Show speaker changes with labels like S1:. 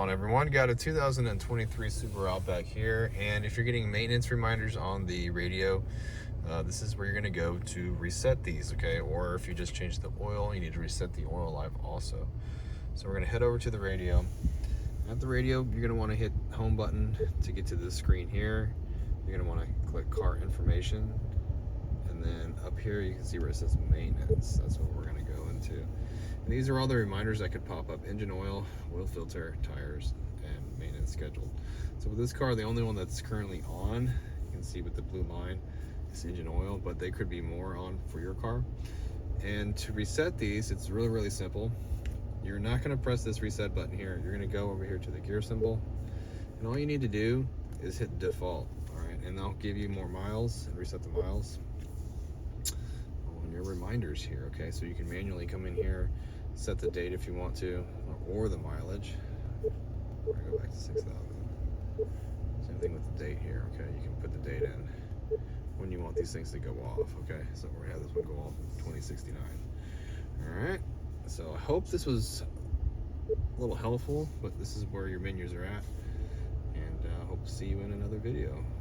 S1: on, everyone? Got a 2023 Subaru Outback here, and if you're getting maintenance reminders on the radio, this is where you're going to go to reset these, okay? Or if you just changed the oil, you need to reset the oil life also. So we're going to head over to the radio. At the radio, you're going to want to hit home button to get to this screen here. You're going to want to click car information, and then up here you can see where it says maintenance. That's what we're going to go into. And these are all the reminders that could pop up: engine oil, oil filter, tires, and maintenance scheduled. So with this car, the only one that's currently on, you can see with the blue line, is engine oil, but they could be more on for your car. And to reset these, it's really, really simple. You're not going to press this reset button here. You're going to go over here to the gear symbol, and all you need to do is hit default. All right, and they'll give you more miles and reset the miles on your reminders here. Okay, so you can manually come in here, set the date if you want to, or the mileage. We're gonna go back to 6,000. Same thing with the date here. Okay, you can put the date in when you want these things to go off. Okay, so we're gonna have this one go off in 2069. All right, so I hope this was a little helpful, but this is where your menus are at, and I hope to see you in another video.